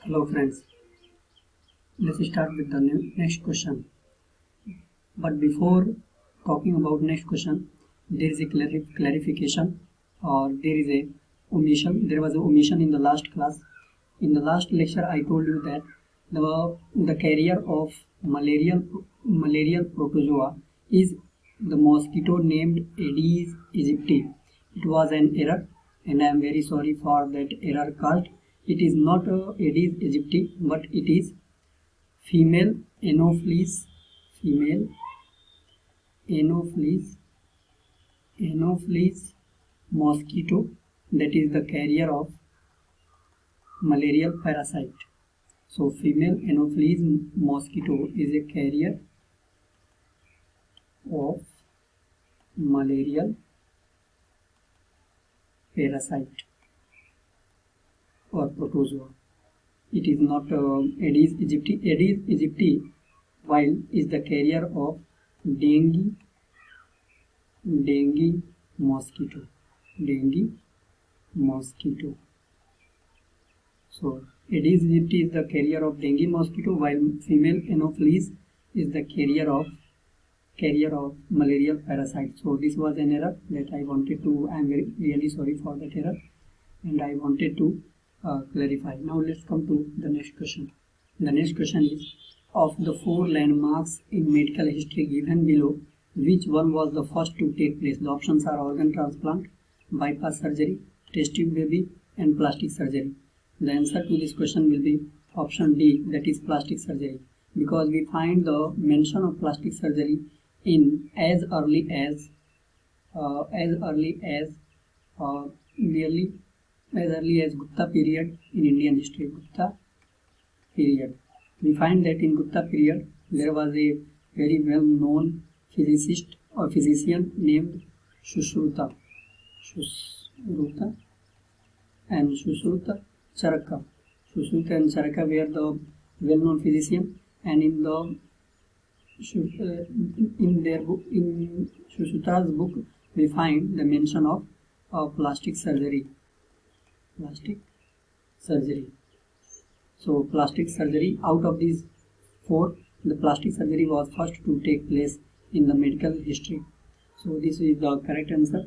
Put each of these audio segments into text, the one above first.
Hello friends, let's start with the next question. But before talking about next question, there is a clarification or there is a omission. There was an omission in the last class. In the last lecture, I told you that the carrier of malarial protozoa is the mosquito named Aedes aegypti. It was an error, and I am very sorry for that error caused. It is not Aedes aegypti, but it is female Anopheles, female Anopheles, Anopheles mosquito, that is the carrier of malarial parasite. So female Anopheles mosquito is a carrier of malarial parasite or protozoa. It is not Aedes aegypti. Aedes aegypti, while is the carrier of dengue mosquito. Dengue mosquito. So Aedes aegypti is the carrier of dengue mosquito, while female Anopheles is the carrier of malarial parasite. So this was an error that I wanted to. I am really sorry for that error, and I wanted to clarify. Now let's come to the next question. The next question is, of the four landmarks in medical history given below, which one was the first to take place? The options are organ transplant, bypass surgery, test tube baby, and plastic surgery. The answer to this question will be option D, that is plastic surgery, because we find the mention of plastic surgery in as early as Gupta period in Indian history. Gupta period. We find that in Gupta period there was a very well known physicist or physician named Sushruta and Sushruta Charaka. Sushruta and Charaka were the well known physician, and in their book, in Sushruta's book, we find the mention of plastic surgery. So plastic surgery, out of these four, the plastic surgery was first to take place in the medical history. So this is the correct answer.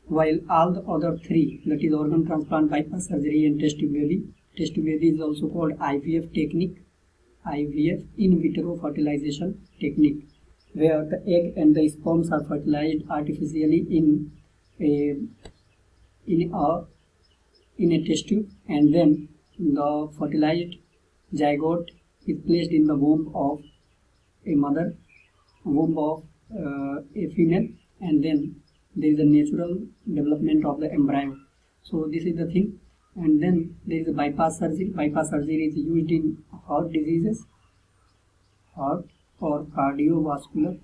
While all the other three, that is organ transplant, bypass surgery, and test tube baby is also called IVF technique, IVF, in vitro fertilization technique, where the egg and the sperms are fertilized artificially in a test tube, and then the fertilized zygote is placed in the womb of a female, and then there is a natural development of the embryo. So this is the thing. And then there is a bypass surgery. Bypass surgery is used in heart diseases, heart or cardiovascular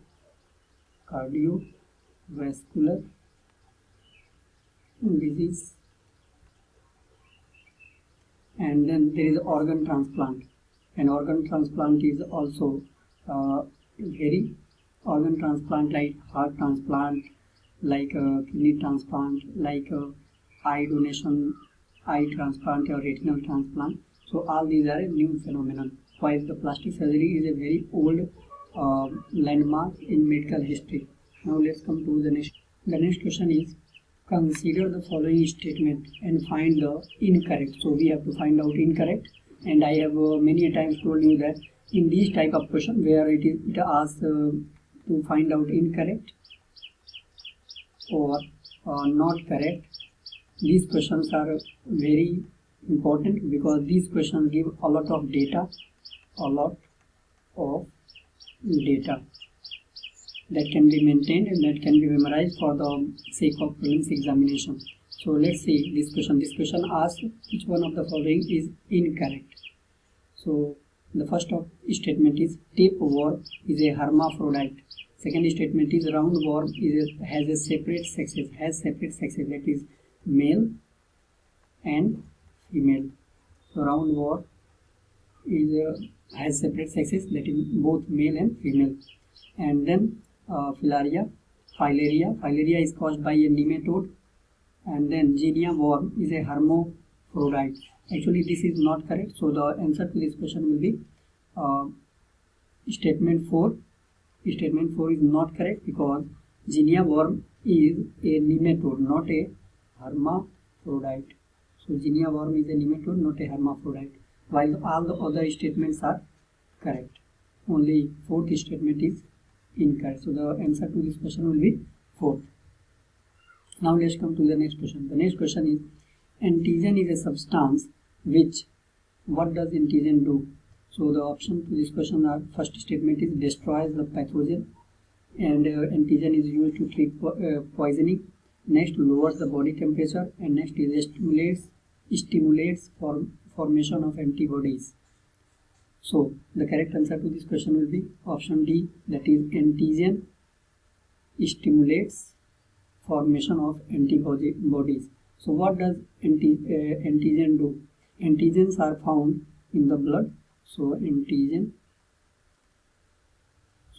disease. And then there is organ transplant, and organ transplant is also organ transplant like heart transplant, like kidney transplant, like eye donation, eye transplant or retinal transplant. So all these are a new phenomenon, while the plastic surgery is a very old landmark in medical history. Now let's come to the next. The next question is, consider the following statement and find the incorrect. So we have to find out incorrect, and I have many times told you that in these type of question where it asks to find out incorrect or not correct, these questions are very important because these questions give a lot of data that can be maintained and that can be memorized for the sake of prelims examination. So let's see this question. This question asks which one of the following is incorrect. So the first statement is tapeworm is a hermaphrodite. Second statement is roundworm has separate sexes. That is male and female. So roundworm has separate sexes, that is both male and female. And then filaria is caused by a nematode. And then genia worm is a hermaphrodite. Actually this is not correct, so the answer to this question will be statement 4. Statement 4 is not correct because Zinnia worm is a nematode, not a hermaphrodite. So Zinnia worm is a nematode, not a hermaphrodite, while all the other statements are correct. Only fourth statement is incorrect. So the answer to this question will be fourth. Now let's come to the next question. The next question is, antigen is a substance which, what does antigen do? So the option to this question are, first statement is destroys the pathogen, and antigen is used to treat poisoning. Next, lowers the body temperature, and next is stimulates formation of antibodies. So the correct answer to this question will be option D, that is antigen stimulates formation of antibodies. So what does antigen do? Antigens are found in the blood. So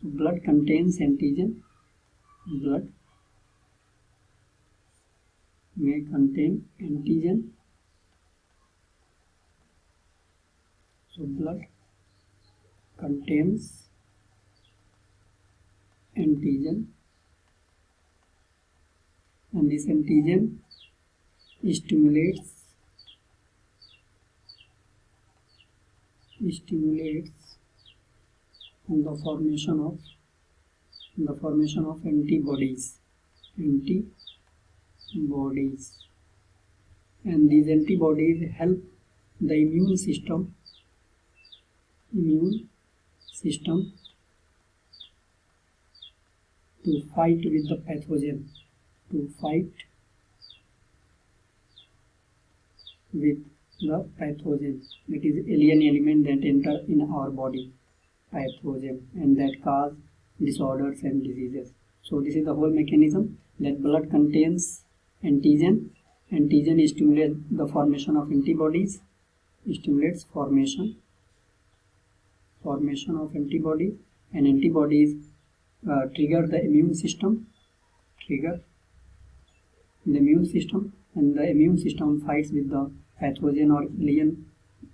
blood contains antigen. Blood may contain antigen. So blood contains antigen, and this antigen stimulates the formation of antibodies, and these antibodies help the immune system to fight with the pathogen, that is alien element that enter in our body, pathogen, and that cause disorders and diseases. So this is the whole mechanism, that blood contains antigen stimulates the formation of antibodies, stimulates formation of antibodies, and antibodies trigger the immune system, and the immune system fights with the pathogen or alien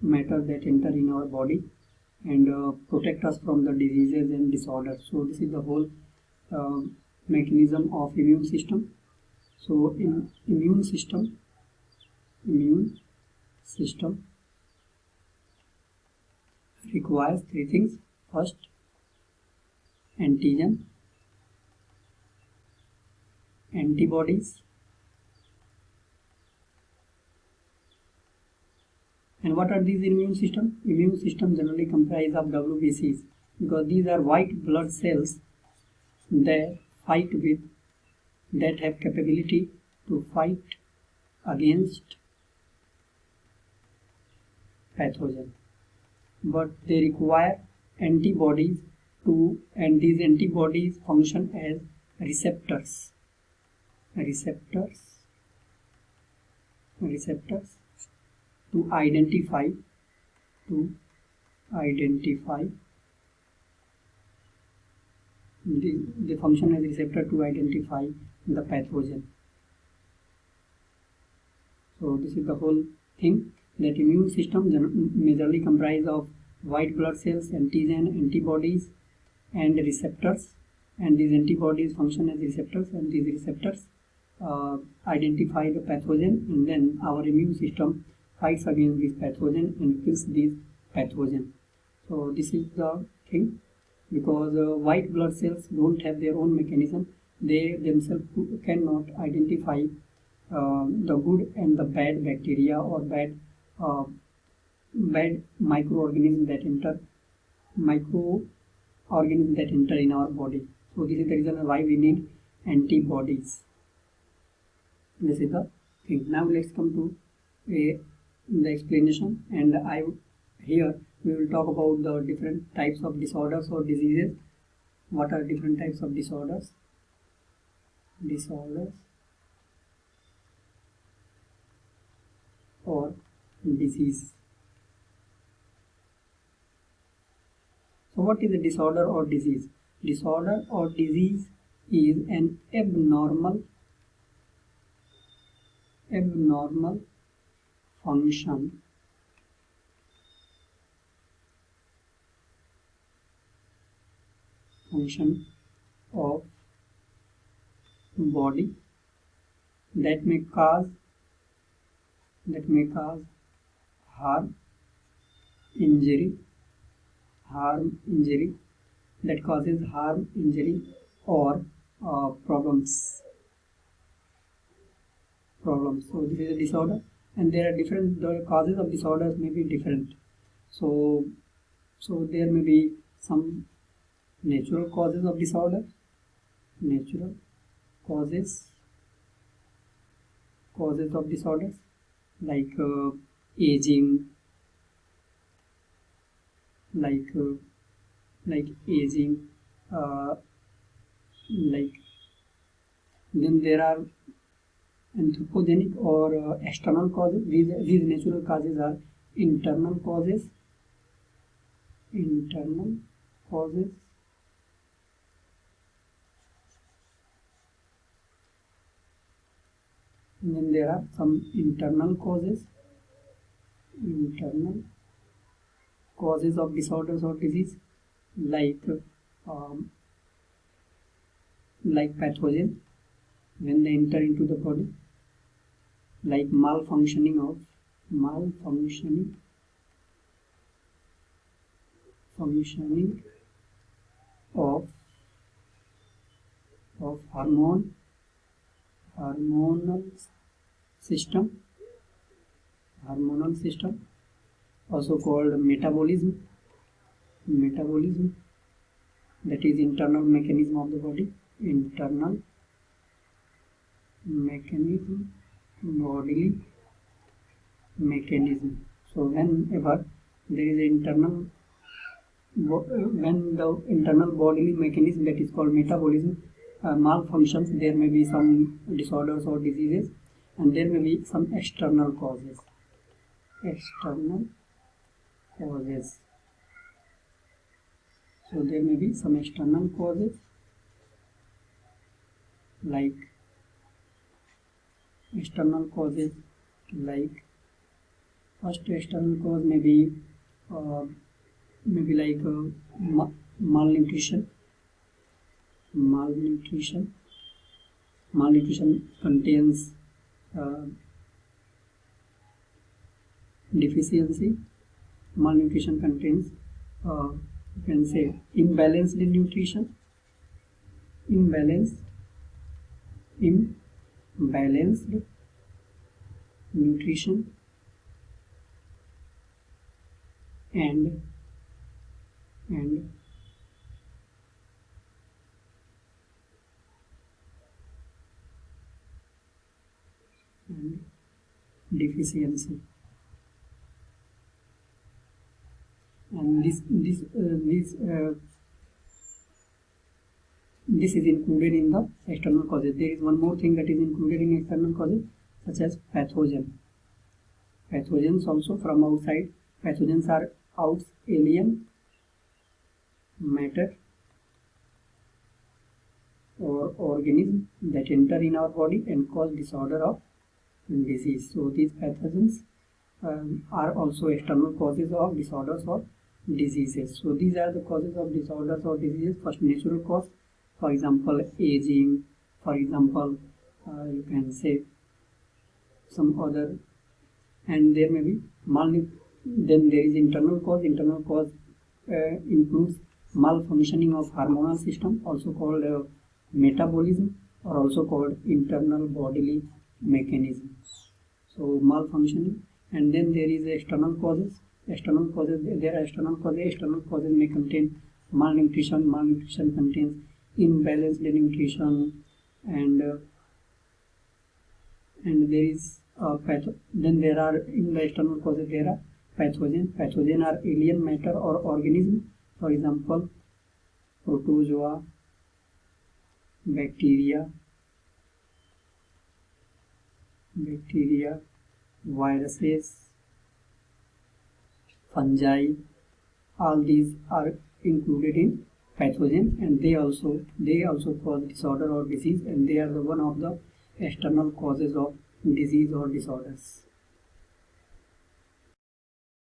matter that enter in our body, and protect us from the diseases and disorders. So this is the whole mechanism of immune system. So in immune system requires three things. First, antigen, antibodies, and what are these immune system? Immune system generally comprise of WBCs, because these are white blood cells that have capability to fight against pathogen, but they require antibodies and these antibodies function as receptors to identify the function as receptor to identify the pathogen. So this is the whole thing, that immune system majorly comprise of white blood cells, antigen, antibodies, and receptors, and these antibodies function as receptors, and these receptors identify the pathogen, and then our immune system fights against this pathogen and kills these pathogen. So this is the thing, because white blood cells don't have their own mechanism. They themselves cannot identify the good and the bad bacteria or bad microorganisms that enter in our body. So this is the reason why we need antibodies. This is the thing. Now let's come to the explanation, and here we will talk about the different types of disorders or diseases. What are different types of disorders or disease? So what is a disorder or disease? Disorder or disease is an abnormal function of body that may cause harm, injury, that causes harm, injury, or problems. So this is a disorder, and there are different, the causes of disorders may be different. So there may be some natural causes of disorder, natural causes of disorders, like aging, then there are anthropogenic or external causes. These natural causes are internal causes, and then there are some internal causes of disorders or disease, like pathogen when they enter into the body, like malfunctioning of hormonal system, also called metabolism, that is internal mechanism of the body, bodily mechanism. So whenever there is when the internal bodily mechanism, that is called metabolism, malfunctions, there may be some disorders or diseases, and there may be some external causes. So there may be some external causes, like first external cause may be like malnutrition. Malnutrition contains deficiency. Malnutrition contains you can say imbalanced nutrition, and deficiency. And this is included in the external causes. There is one more thing that is included in external causes, such as pathogens also from outside. Pathogens are alien matter or organism that enter in our body and cause disorder of disease. So these pathogens are also external causes of disorders or diseases. So these are the causes of disorders or diseases. First, natural cause, for example aging, for example you can say some other, and there may be then there is internal cause. Internal cause includes malfunctioning of hormonal system, also called metabolism, or also called internal bodily mechanism. So malfunctioning. And then there is external causes. There are external causes may contain malnutrition. Malnutrition contains imbalanced nutrition, and there is then there are, in the external causes, there are pathogen are alien matter or organism, for example protozoa, bacteria, viruses, fungi. All these are included in pathogen, and they also cause disorder or disease, and they are the one of the external causes of disease or disorders.